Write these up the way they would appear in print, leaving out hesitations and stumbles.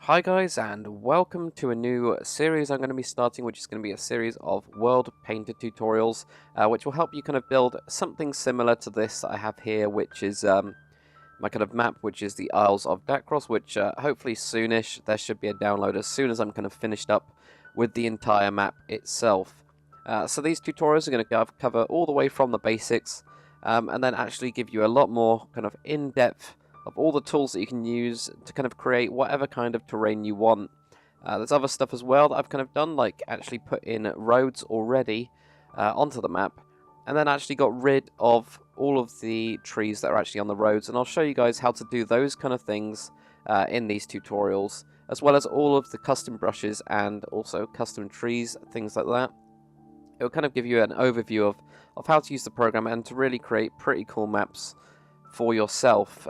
Hi guys, and welcome to a new series I'm going to be starting, which is going to be a series of world painter tutorials, which will help you kind of build something similar to this that I have here, which is my kind of map, which is the Isles of Dacros, which hopefully soonish there should be a download as soon as I'm kind of finished up with the entire map itself. So these tutorials are going to cover all the way from the basics, and then actually give you a lot more kind of in-depth of all the tools that you can use to kind of create whatever kind of terrain you want. There's other stuff as well that I've kind of done, like actually put in roads already onto the map, and then actually got rid of all of the trees that are actually on the roads, and I'll show you guys how to do those kind of things in these tutorials, as well as all of the custom brushes and also custom trees, things like that. It'll kind of give you an overview of how to use the program and to really create pretty cool maps for yourself.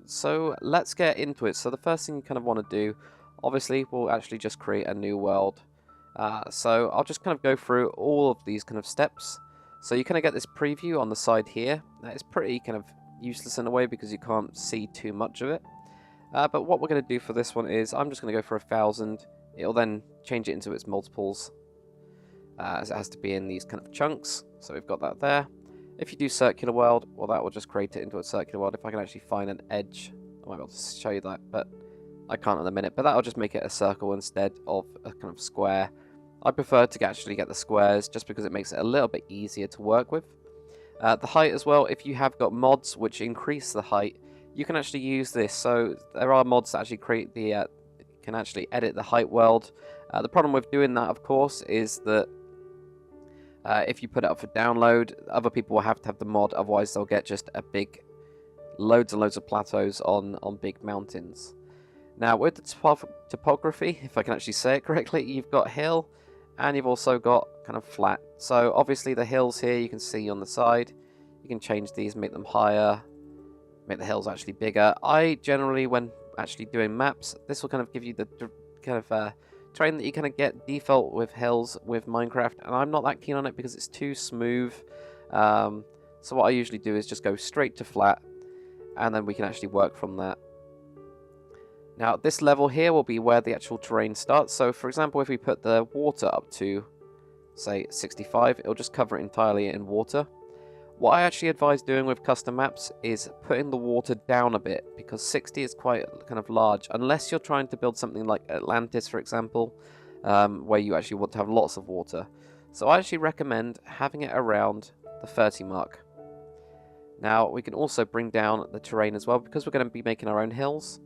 So let's get into it. So the first thing you kind of want to do, obviously, we'll actually just create a new world. So I'll just kind of go through all of these kind of steps. So you kind of get this preview on the side here. It's pretty kind of useless in a way because you can't see too much of it. But what we're going to do for this one is I'm just going to go for 1,000. It'll then change it into its multiples, as it has to be in these kind of chunks. So we've got that there. If you do circular world, well, that will just create it into a circular world. If I can actually find an edge, I might be able to show you that, but I can't at the minute. But that'll just make it a circle instead of a kind of square. I prefer to actually get the squares just because it makes it a little bit easier to work with. The height as well, if you have got mods which increase the height, you can actually use this. So there are mods that actually create the, can actually edit the height world. The problem with doing that, of course, is that if you put it up for download, other people will have to have the mod, otherwise they'll get just a big, loads and loads of plateaus on big mountains. Now with the topography, if I can actually say it correctly, you've got hill, and you've also got kind of flat. So obviously the hills here you can see on the side, you can change these, make them higher, make the hills actually bigger. I generally, when actually doing maps, this will kind of give you the kind of terrain that you kind of get default with hills with Minecraft, and I'm not that keen on it because it's too smooth. So what I usually do is just go straight to flat, and then we can actually work from that. Now this level here will be where the actual terrain starts. So for example, if we put the water up to say 65, it'll just cover it entirely in water. What I actually advise doing with custom maps is putting the water down a bit, because 60 is quite kind of large, unless you're trying to build something like Atlantis, for example, where you actually want to have lots of water. So I actually recommend having it around the 30 mark. Now we can also bring down the terrain as well, because we're going to be making our own hills.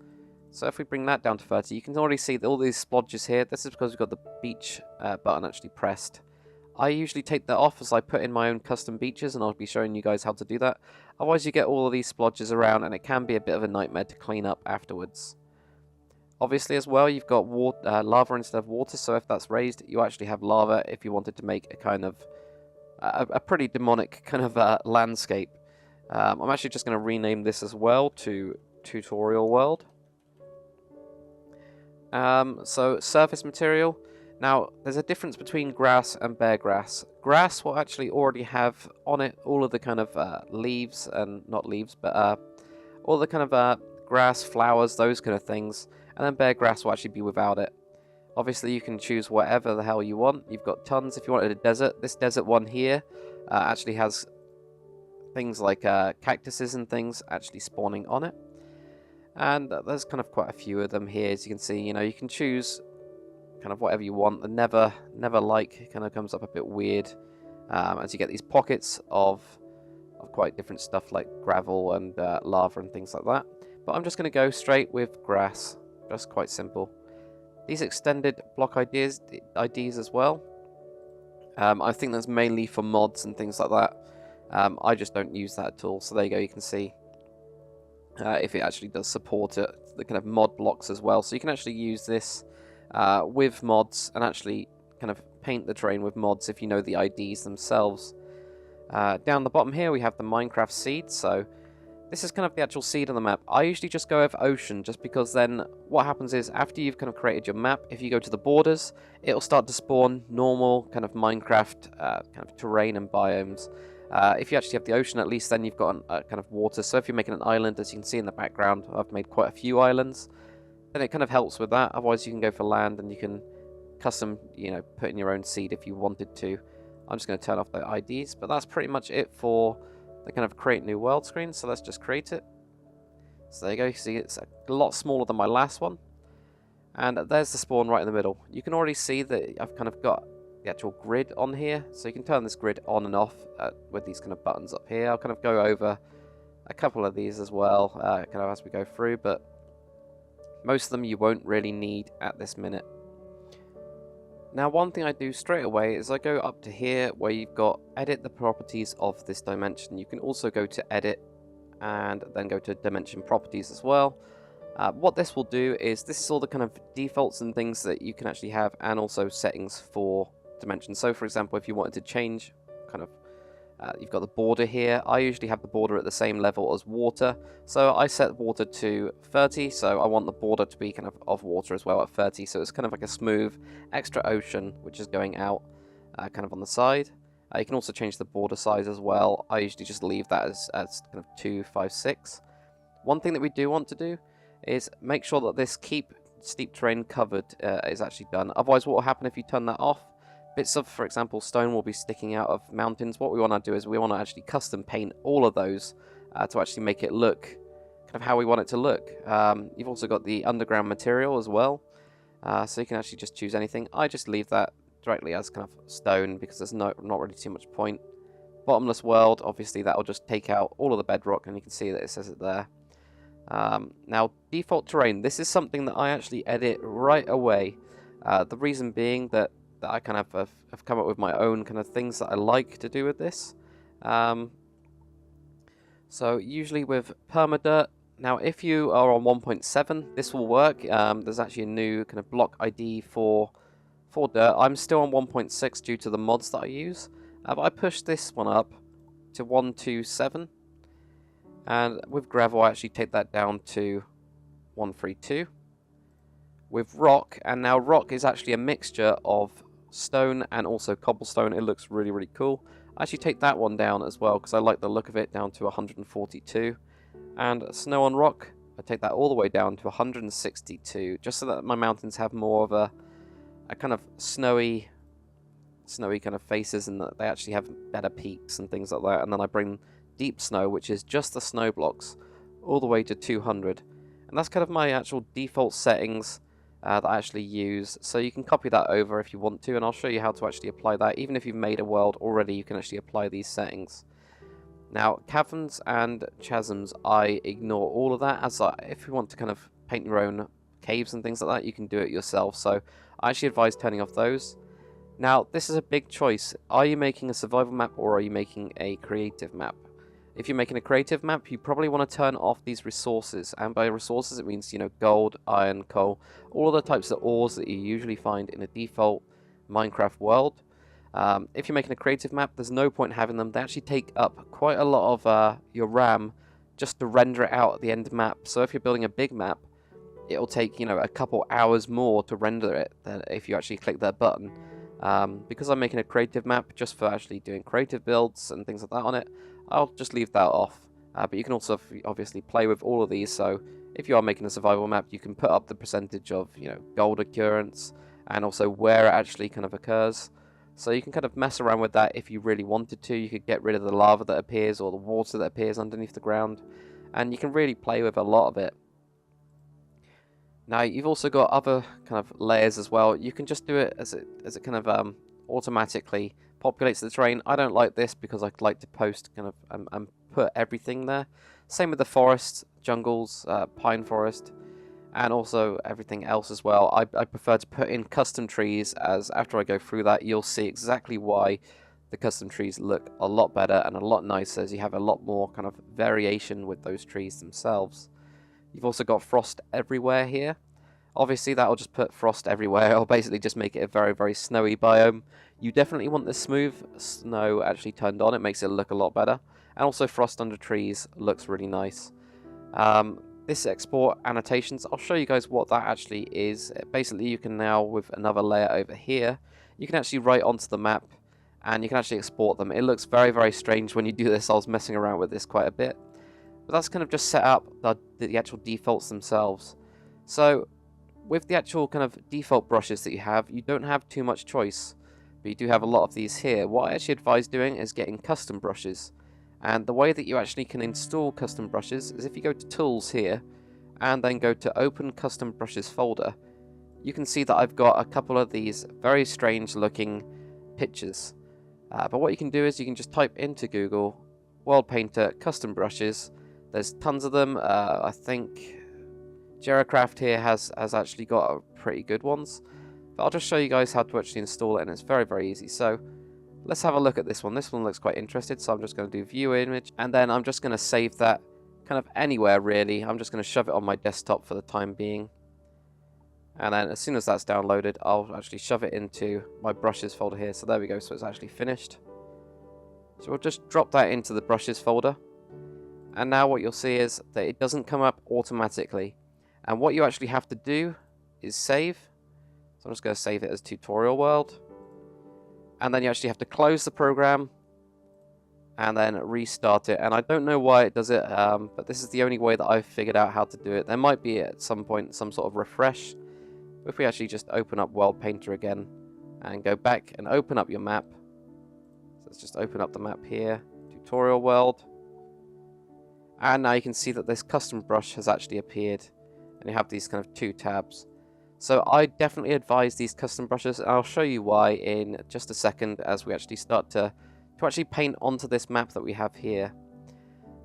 So if we bring that down to 30, you can already see all these splodges here. This is because we've got the beach button actually pressed. I usually take that off as I put in my own custom beaches, and I'll be showing you guys how to do that. Otherwise you get all of these splodges around, and it can be a bit of a nightmare to clean up afterwards. Obviously as well, you've got water, lava instead of water, so if that's raised, you actually have lava if you wanted to make a kind of a pretty demonic kind of landscape. I'm actually just going to rename this as well to Tutorial World. So surface material. Now, there's a difference between grass and bare grass. Grass will actually already have on it all of the kind of leaves, and not leaves, but all the kind of grass, flowers, those kind of things. And then bare grass will actually be without it. Obviously, you can choose whatever the hell you want. You've got tons. If you wanted a desert, this desert one here actually has things like cactuses and things actually spawning on it. And there's kind of quite a few of them here, as you can see. You know, you can choose kind of whatever you want. The never like kind of comes up a bit weird, as you get these pockets of quite different stuff like gravel and lava and things like that. But I'm just going to go straight with grass, just quite simple. These extended block IDs as well. I think that's mainly for mods and things like that. I just don't use that at all. So there you go, you can see if it actually does support it, the kind of mod blocks as well. So you can actually use this with mods and actually kind of paint the terrain with mods if you know the IDs themselves. Down the bottom here we have the Minecraft seed. So this is kind of the actual seed on the map. I usually just go over ocean, just because then what happens is after you've kind of created your map, if you go to the borders, it'll start to spawn normal kind of Minecraft kind of terrain and biomes. If you actually have the ocean, at least then you've got kind of water. So if you're making an island, as you can see in the background, I've made quite a few islands. then it kind of helps with that. Otherwise you can go for land and you can custom, put in your own seed if you wanted to. I'm just going to turn off the IDs, but that's pretty much it for the kind of create new world screen. So let's just create it. So there you go. You see it's a lot smaller than my last one. And there's the spawn right in the middle. You can already see that I've kind of got the actual grid on here. So you can turn this grid on and off with these kind of buttons up here. I'll kind of go over a couple of these as well, kind of as we go through, but most of them you won't really need at this minute. Now, one thing I do straight away is I go up to here where you've got edit the properties of this dimension. You can also go to edit and then go to dimension properties as well. What this will do is this is all the kind of defaults and things that you can actually have, and also settings for dimensions. So for example, if you wanted to change kind of you've got the border here. I usually have the border at the same level as water, so I set water to 30, so I want the border to be kind of water as well at 30, so it's kind of like a smooth extra ocean which is going out kind of on the side. You can also change the border size as well. I usually just leave that as kind of 256. One thing that we do want to do is make sure that this keep steep terrain covered is actually done. Otherwise, what will happen if you turn that off? Bits of, for example, stone will be sticking out of mountains. What we want to do is we want to actually custom paint all of those to actually make it look kind of how we want it to look. You've also got the underground material as well, so you can actually just choose anything. I just leave that directly as kind of stone because there's not really too much point. Bottomless world, obviously that will just take out all of the bedrock, and you can see that it says it there. Now, default terrain. This is something that I actually edit right away. The reason being that I kind of have come up with my own kind of things that I like to do with this. So usually with permadirt, now if you are on 1.7, this will work. There's actually a new kind of block ID for dirt. I'm still on 1.6 due to the mods that I use, but I pushed this one up to 127, and with gravel I actually take that down to 132. With rock, and now rock is actually a mixture of stone and also cobblestone. It looks really, really cool. I actually take that one down as well because I like the look of it, down to 142. And snow on rock, I take that all the way down to 162, just so that my mountains have more of a kind of snowy kind of faces, and that they actually have better peaks and things like that. And then I bring deep snow, which is just the snow blocks, all the way to 200. And that's kind of my actual default settings that I actually use. So you can copy that over if you want to, and I'll show you how to actually apply that. Even if you've made a world already, you can actually apply these settings. Now, caverns and chasms, I ignore all of that, as if you want to kind of paint your own caves and things like that, you can do it yourself. So I actually advise turning off those. Now, this is a big choice. Are you making a survival map or are you making a creative map? If you're making a creative map, you probably want to turn off these resources. And by resources, it means, gold, iron, coal, all of the types of ores that you usually find in a default Minecraft world. If you're making a creative map, there's no point having them. They actually take up quite a lot of your RAM just to render it out at the end map. So if you're building a big map, it'll take, a couple hours more to render it than if you actually click that button. Because I'm making a creative map just for actually doing creative builds and things like that on it, I'll just leave that off. But you can also obviously play with all of these. So if you are making a survival map, you can put up the percentage of gold occurrence and also where it actually kind of occurs. So you can kind of mess around with that if you really wanted to. You could get rid of the lava that appears or the water that appears underneath the ground, and you can really play with a lot of it. Now, you've also got other kind of layers as well. You can just do it as it kind of automatically populates the terrain. I don't like this because I like to post kind of and put everything there. Same with the forests, jungles, pine forest, and also everything else as well. I prefer to put in custom trees, as after I go through that, you'll see exactly why the custom trees look a lot better and a lot nicer, as you have a lot more kind of variation with those trees themselves. You've also got frost everywhere here. Obviously, that will just put frost everywhere. It'll basically just make it a very, very snowy biome. You definitely want the smooth snow actually turned on. It makes it look a lot better. And also, frost under trees looks really nice. This export annotations, I'll show you guys what that actually is. Basically, you can now, with another layer over here, you can actually write onto the map and you can actually export them. It looks very, very strange when you do this. I was messing around with this quite a bit. But that's kind of just set up the actual defaults themselves. So with the actual kind of default brushes that you don't have too much choice, but you do have a lot of these here. What I actually advise doing is getting custom brushes. And the way that you actually can install custom brushes is if you go to Tools here, and then go to Open Custom Brushes folder, you can see that I've got a couple of these very strange looking pictures. But what you can do is you can just type into Google World Painter Custom Brushes. There's tons of them. I think Jeracraft here has actually got pretty good ones. But I'll just show you guys how to actually install it, and it's very, very easy. So let's have a look at this one. This one looks quite interesting, so I'm just going to do View Image, and then I'm just going to save that kind of anywhere really. I'm just going to shove it on my desktop for the time being. And then as soon as that's downloaded, I'll actually shove it into my brushes folder here. So there we go, so it's actually finished. So we'll just drop that into the brushes folder. And now what you'll see is that it doesn't come up automatically. And what you actually have to do is save. So I'm just going to save it as Tutorial World. And then you actually have to close the program and then restart it. And I don't know why it does it, but this is the only way that I've figured out how to do it. There might be at some point some sort of refresh. If we actually just open up World Painter again and go back and open up your map. So let's just open up the map here, Tutorial World. And now you can see that this custom brush has actually appeared. And you have these kind of two tabs. So I definitely advise these custom brushes, and I'll show you why in just a second as we actually start to actually paint onto this map that we have here.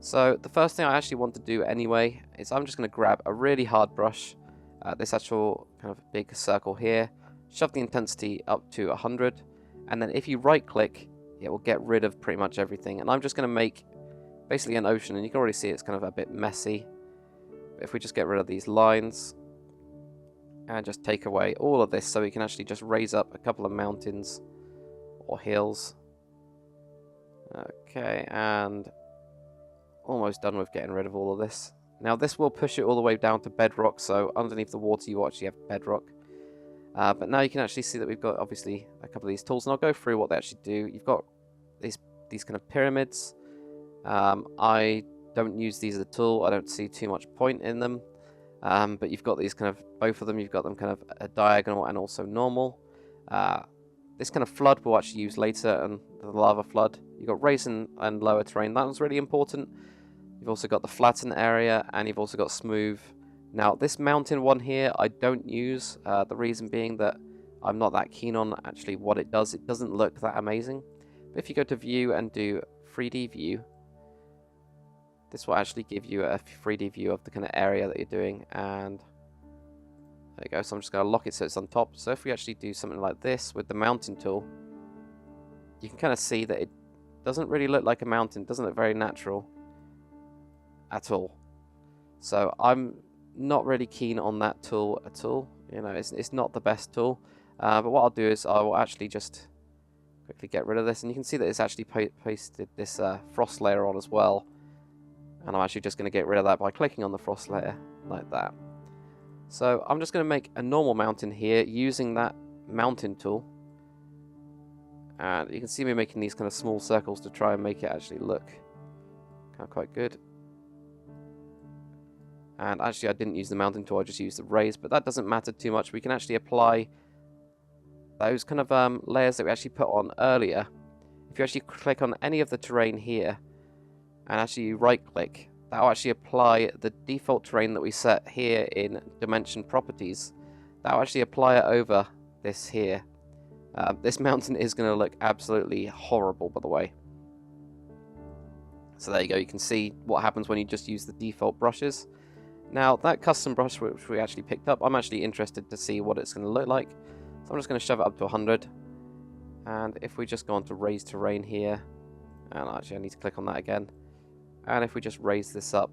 So the first thing I actually want to do anyway is I'm just going to grab a really hard brush, this actual kind of big circle here, shove the intensity up to 100, and then if you right click, it will get rid of pretty much everything. And I'm just going to make basically an ocean, and you can already see it's kind of a bit messy. But if we just get rid of these lines and just take away all of this, so we can actually just raise up a couple of mountains or hills. Okay, and almost done with getting rid of all of this. Now this will push it all the way down to bedrock, so underneath the water you actually have bedrock. But now you can actually see that we've got obviously a couple of these tools, and I'll go through what they actually do. You've got these kind of pyramids. I don't use these at all. I don't see too much point in them. But you've got these kind of, both of them, you've got them kind of a diagonal and also normal. This kind of flood we'll actually use later, and the lava flood. You've got raised and lower terrain. That was really important. You've also got the flattened area, and you've also got smooth. Now, this mountain one here, I don't use. The reason being that I'm not that keen on actually what it does. It doesn't look that amazing. But if you go to View and do 3D View, this will actually give you a 3D view of the kind of area that you're doing, and there you go. So I'm just going to lock it so it's on top. So if we actually do something like this with the mountain tool, you can kind of see that it doesn't really look like a mountain. It doesn't look very natural at all. So I'm not really keen on that tool at all. You know, it's not the best tool. But what I'll do is I will actually just quickly get rid of this, and you can see that it's actually pasted this frost layer on as well. And I'm actually just going to get rid of that by clicking on the frost layer like that. So I'm just going to make a normal mountain here using that mountain tool. And you can see me making these kind of small circles to try and make it actually look kind of quite good. And actually I didn't use the mountain tool, I just used the raise, but that doesn't matter too much. We can actually apply those kind of layers that we actually put on earlier. If you actually click on any of the terrain here, and actually right click, that will actually apply the default terrain that we set here in dimension properties. That will actually apply it over this here. This mountain is going to look absolutely horrible, by the way. So there you go, you can see what happens when you just use the default brushes. Now that custom brush which we actually picked up, I'm actually interested to see what it's going to look like. So I'm just going to shove it up to 100. And if we just go on to raise terrain here, and actually I need to click on that again. And if we just raise this up,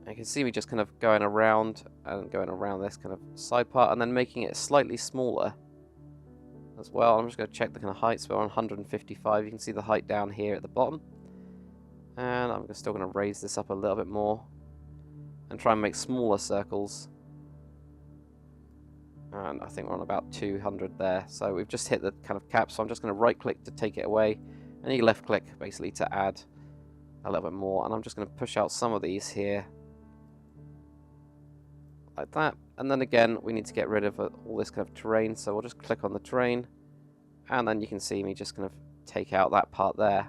you can see me just kind of going around and going around this kind of side part, and then making it slightly smaller as well. I'm just going to check the kind of heights. We're on 155. You can see the height down here at the bottom. And I'm still going to raise this up a little bit more and try and make smaller circles. And I think we're on about 200 there. So we've just hit the kind of cap. So I'm just going to right click to take it away. And you left click basically to add a little bit more. And I'm just going to push out some of these here like that. And then again, we need to get rid of all this kind of terrain, so we'll just click on the terrain, and then you can see me just kind of take out that part there.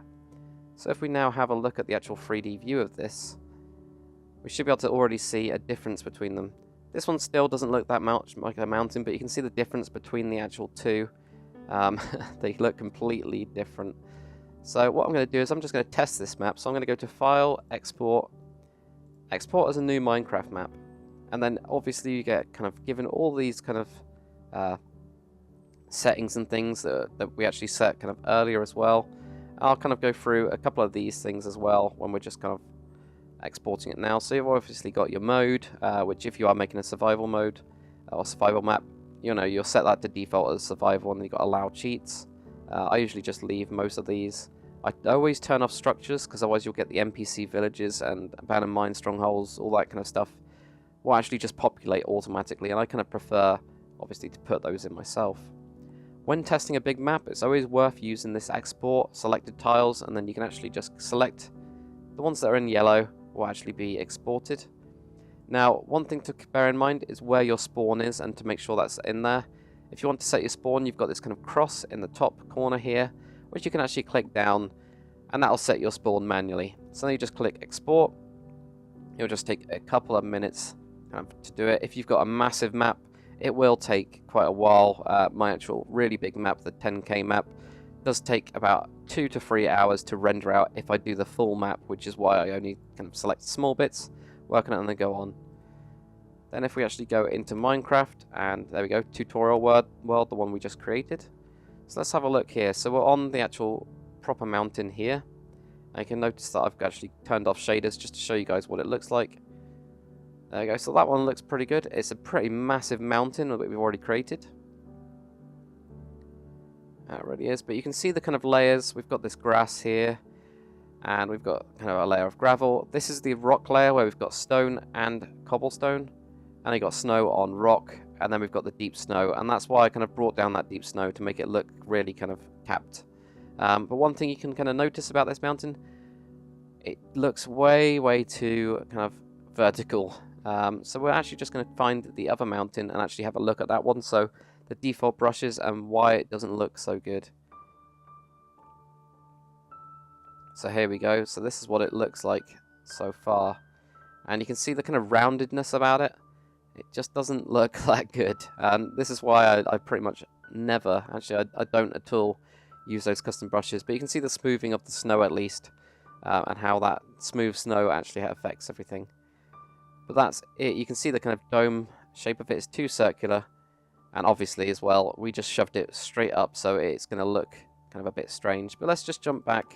So if we now have a look at the actual 3D view of this, we should be able to already see a difference between them. This one still doesn't look that much like a mountain, but you can see the difference between the actual two. They look completely different. So what I'm going to do is I'm just going to test this map. So I'm going to go to File, Export, Export as a new Minecraft map. And then obviously you get kind of given all these kind of settings and things that we actually set kind of earlier as well. I'll kind of go through a couple of these things as well when we're just kind of exporting it now. So you've obviously got your mode, which if you are making a survival mode or survival map, you know, you'll set that to default as survival, and then you've got allow cheats. I usually just leave most of these. I always turn off structures, because otherwise you'll get the NPC villages and abandoned mine strongholds, all that kind of stuff will actually just populate automatically, and I kind of prefer, obviously, to put those in myself. When testing a big map, it's always worth using this export selected tiles, and then you can actually just select the ones that are in yellow will actually be exported. Now, one thing to bear in mind is where your spawn is, and to make sure that's in there. If you want to set your spawn, you've got this kind of cross in the top corner here, which you can actually click down, and that'll set your spawn manually. So then you just click export. It'll just take a couple of minutes to do it. If you've got a massive map, it will take quite a while. My actual really big map, the 10K map, does take about 2 to 3 hours to render out if I do the full map, which is why I only kind of select small bits, work on it, and then go on. Then if we actually go into Minecraft, and there we go, tutorial world, the one we just created. So let's have a look here. So we're on the actual proper mountain here. And you can notice that I've actually turned off shaders just to show you guys what it looks like. There we go, so that one looks pretty good. It's a pretty massive mountain that we've already created. That really is, but you can see the kind of layers. We've got this grass here, and we've got kind of a layer of gravel. This is the rock layer where we've got stone and cobblestone, and you've got snow on rock, and then we've got the deep snow, and that's why I kind of brought down that deep snow to make it look really kind of capped. But one thing you can kind of notice about this mountain, it looks way too kind of vertical. So we're actually just going to find the other mountain and actually have a look at that one. So the default brushes and why it doesn't look so good. So here we go. So this is what it looks like so far. And you can see the kind of roundedness about it. It just doesn't look that good. And this is why I pretty much never, actually I don't at all use those custom brushes. But you can see the smoothing of the snow at least. And how that smooth snow actually affects everything. But that's it. You can see the kind of dome shape of it is too circular. And obviously as well, we just shoved it straight up, so it's going to look kind of a bit strange. But let's just jump back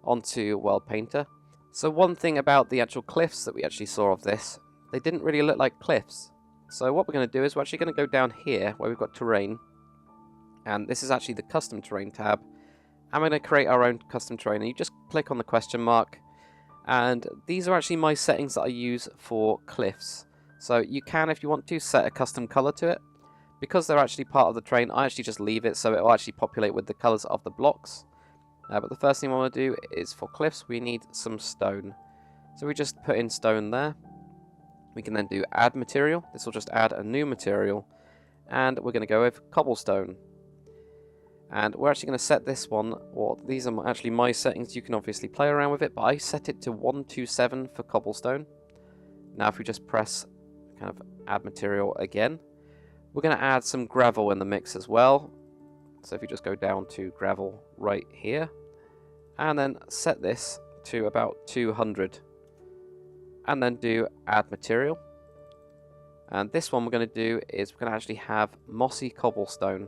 onto World Painter. So one thing about the actual cliffs that we actually saw of this, they didn't really look like cliffs. So what we're going to do is we're actually going to go down here where we've got terrain. And this is actually the custom terrain tab. And we're going to create our own custom terrain. And you just click on the question mark. And these are actually my settings that I use for cliffs. So you can, if you want to, set a custom color to it. Because they're actually part of the terrain, I actually just leave it so it will actually populate with the colors of the blocks. But the first thing I want to do is for cliffs, we need some stone. So we just put in stone there. We can then do add material. This will just add a new material. And we're going to go with cobblestone. And we're actually going to set this one, or these are actually my settings. You can obviously play around with it, but I set it to 127 for cobblestone. Now if we just press kind of add material again, we're going to add some gravel in the mix as well. So if you just go down to gravel right here, and then set this to about 200. And then do add material. And this one we're going to do is we're going to actually have mossy cobblestone.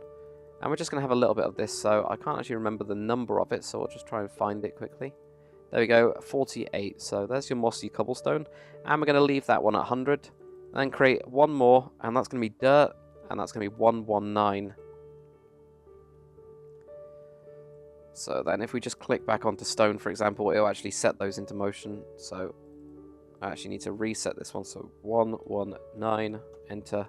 And we're just going to have a little bit of this, so I can't actually remember the number of it, so I'll just try and find it quickly. There we go, 48. So there's your mossy cobblestone. And we're going to leave that one at 100. And then create one more, and that's going to be dirt, and that's going to be 119. So then if we just click back onto stone, for example, it'll actually set those into motion. So I actually need to reset this one, so 119, enter.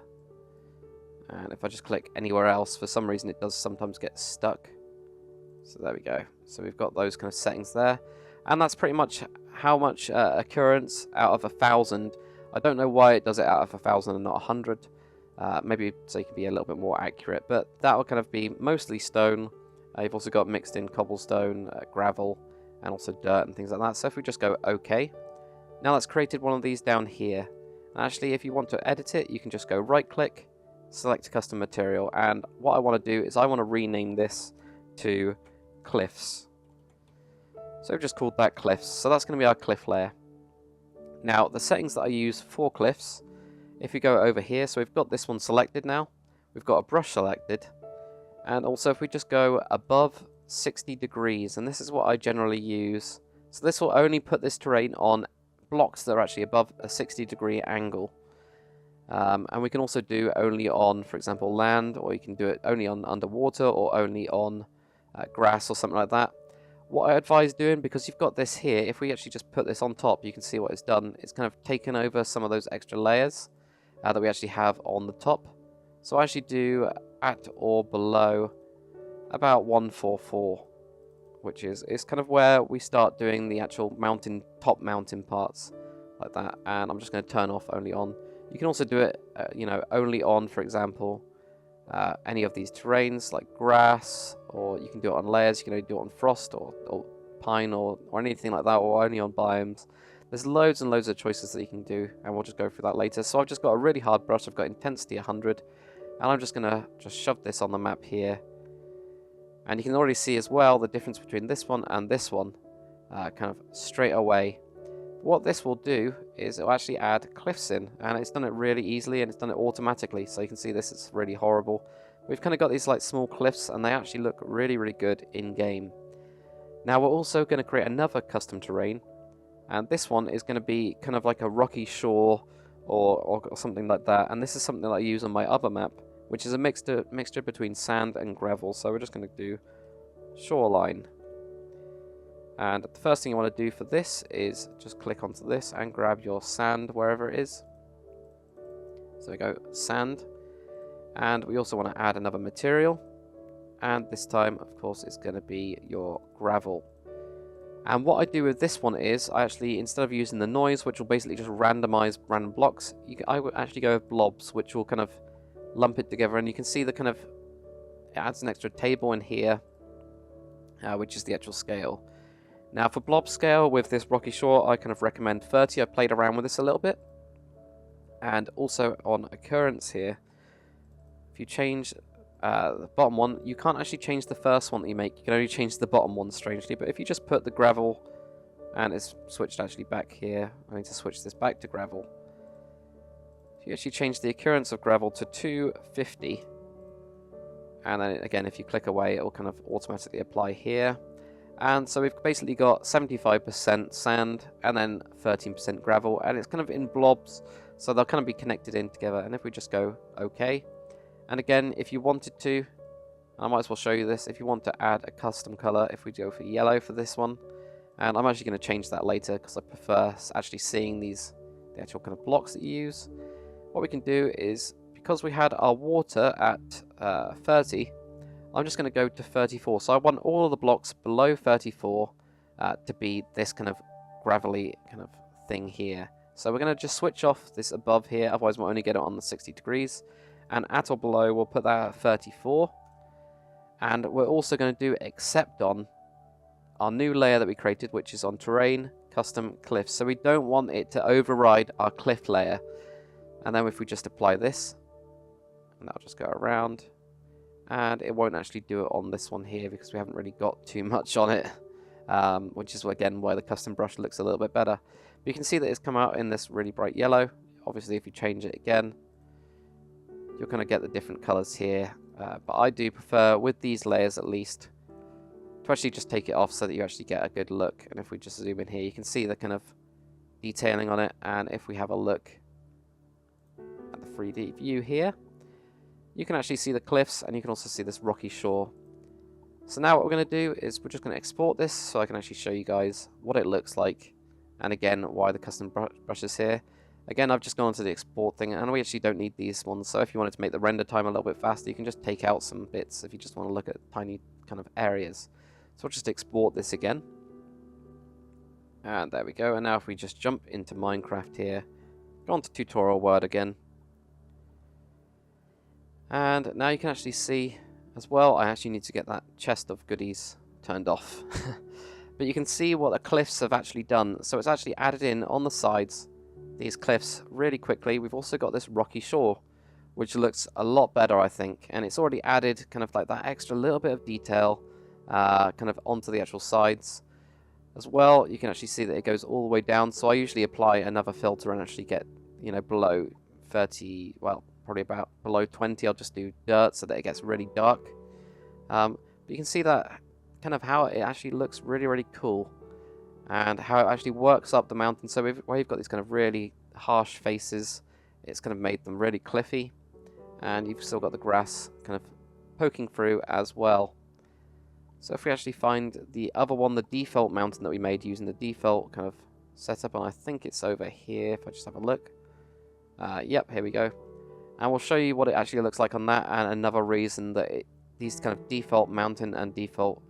And if I just click anywhere else, for some reason it does sometimes get stuck. So there we go. So we've got those kind of settings there. And that's pretty much how much occurrence out of 1,000 I don't know why it does it out of 1,000 and not 100. Maybe so you can be a little bit more accurate, but that will kind of be mostly stone. You've also got mixed in cobblestone, gravel, and also dirt and things like that. So if we just go OK, now that's created one of these down here. And actually, if you want to edit it, you can just go right click, select custom material, and what I want to do is I want to rename this to cliffs. So we've just called that cliffs. So that's going to be our cliff layer. Now the settings that I use for cliffs, if you go over here, so we've got this one selected now, we've got a brush selected, and also if we just go above 60 degrees, and this is what I generally use, so this will only put this terrain on blocks that are actually above a 60-degree angle. And we can also do only on, for example, land, or you can do it only on underwater, or only on grass or something like that. What I advise doing, because you've got this here, if we actually just put this on top, you can see what it's done. It's kind of taken over some of those extra layers that we actually have on the top. So I actually do at or below about 144, which is kind of where we start doing the actual top mountain parts like that. And I'm just going to turn off only on. You can also do it, only on, for example, any of these terrains like grass, or you can do it on layers. You can only do it on frost or pine or anything like that, or only on biomes. There's loads and loads of choices that you can do, and we'll just go through that later. So I've just got a really hard brush. I've got intensity 100, and I'm just going to shove this on the map here. And you can already see as well the difference between this one and this one, kind of straight away. What this will do is it'll actually add cliffs in, and it's done it really easily, and it's done it automatically. So you can see this is really horrible. We've kind of got these like small cliffs, and they actually look really, really good in game. Now we're also going to create another custom terrain, and this one is going to be kind of like a rocky shore or something like that. And this is something that I use on my other map, which is a mixture between sand and gravel. So we're just going to do shoreline. And the first thing you want to do for this is just click onto this and grab your sand wherever it is. So we go sand, and we also want to add another material, and this time of course it's going to be your gravel. And what I do with this one is I actually, instead of using the noise, which will basically just randomize random blocks, I would actually go with blobs, which will kind of lump it together, and you can see the kind of, it adds an extra table in here, which is the actual scale. Now for blob scale with this rocky shore, I kind of recommend 30. I played around with this a little bit. And also on occurrence here, if you change the bottom one, you can't actually change the first one that you make. You can only change the bottom one, strangely. But if you just put the gravel, and it's switched actually back here. I need to switch this back to gravel. If you actually change the occurrence of gravel to 250, and then again, if you click away, it will kind of automatically apply here. And so we've basically got 75% sand and then 13% gravel, and it's kind of in blobs, so they'll kind of be connected in together. And if we just go OK, and again, if you wanted to, I might as well show you this, if you want to add a custom color, if we go for yellow for this one, and I'm actually going to change that later because I prefer actually seeing the actual kind of blocks that you use. What we can do is, because we had our water at 30, I'm just going to go to 34. So I want all of the blocks below 34 to be this kind of gravelly kind of thing here. So we're going to just switch off this above here, otherwise we'll only get it on the 60 degrees. And at or below, we'll put that at 34. And we're also going to do except on our new layer that we created, which is on terrain, custom cliffs. So we don't want it to override our cliff layer. And then if we just apply this, and that'll just go around. And it won't actually do it on this one here because we haven't really got too much on it, which is again why the custom brush looks a little bit better. But you can see that it's come out in this really bright yellow. Obviously if you change it again, you're going to get the different colors here, but I do prefer, with these layers at least, to actually just take it off so that you actually get a good look. And if we just zoom in here, you can see the kind of detailing on it. And if we have a look at the 3D view here, you can actually see the cliffs, and you can also see this rocky shore. So now what we're going to do is we're just going to export this so I can actually show you guys what it looks like, and again why the custom brush is here. Again, I've just gone to the export thing, and we actually don't need these ones, so if you wanted to make the render time a little bit faster, you can just take out some bits if you just want to look at tiny kind of areas. So we'll just export this again. And there we go. And now if we just jump into Minecraft here, Go on to tutorial word again. And now you can actually see as well, I actually need to get that chest of goodies turned off. But you can see what the cliffs have actually done. So it's actually added in on the sides these cliffs really quickly. We've also got this rocky shore, which looks a lot better, I think. And it's already added kind of like that extra little bit of detail kind of onto the actual sides. As well, you can actually see that it goes all the way down. So I usually apply another filter and actually get, you know, below 30, well, probably about below 20. I'll just do dirt so that it gets really dark. But you can see that kind of how it actually looks really, really cool. And how it actually works up the mountain. So where you've got these kind of really harsh faces, it's kind of made them really cliffy. And you've still got the grass kind of poking through as well. So if we actually find the other one, the default mountain that we made using the default kind of setup, and I think it's over here if I just have a look. Yep, here we go. And we'll show you what it actually looks like on that, and another reason that these kind of default mountain and default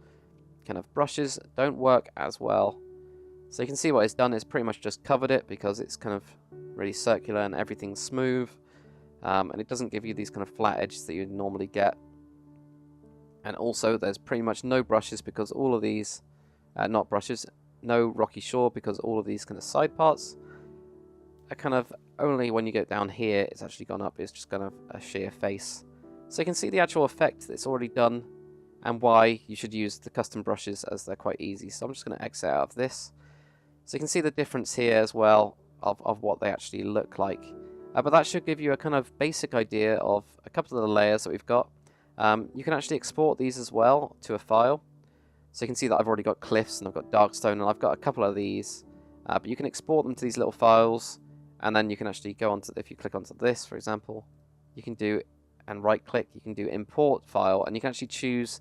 kind of brushes don't work as well. So you can see what it's done, it's pretty much just covered it because it's kind of really circular and everything's smooth. And it doesn't give you these kind of flat edges that you'd normally get. And also there's pretty much no brushes because all of these, not brushes, no rocky shore because all of these kind of side parts are kind of only when you get down here, it's actually gone up, it's just kind of a sheer face. So you can see the actual effect that's already done and why you should use the custom brushes as they're quite easy. So I'm just going to exit out of this. So you can see the difference here as well of what they actually look like. But that should give you a kind of basic idea of a couple of the layers that we've got. You can actually export these as well to a file. So you can see that I've already got cliffs and I've got darkstone and I've got a couple of these. But you can export them to these little files and then you can actually go onto, if you click onto this for example, you can do, and right click, you can do import file and you can actually choose,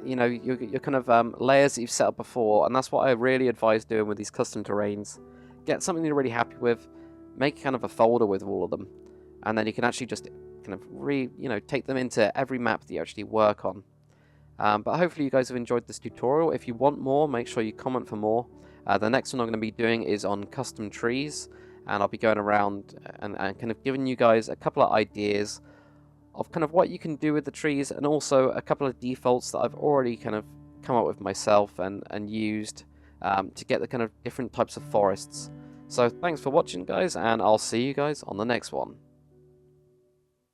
you know, your kind of layers that you've set up before, and that's what I really advise doing with these custom terrains. Get something you're really happy with, make kind of a folder with all of them, and then you can actually just kind of take them into every map that you actually work on. But hopefully you guys have enjoyed this tutorial. If you want more, make sure you comment for more. The next one I'm going to be doing is on custom trees, and I'll be going around and kind of giving you guys a couple of ideas of kind of what you can do with the trees, and also a couple of defaults that I've already kind of come up with myself and used to get the kind of different types of forests. So thanks for watching guys, and I'll see you guys on the next one.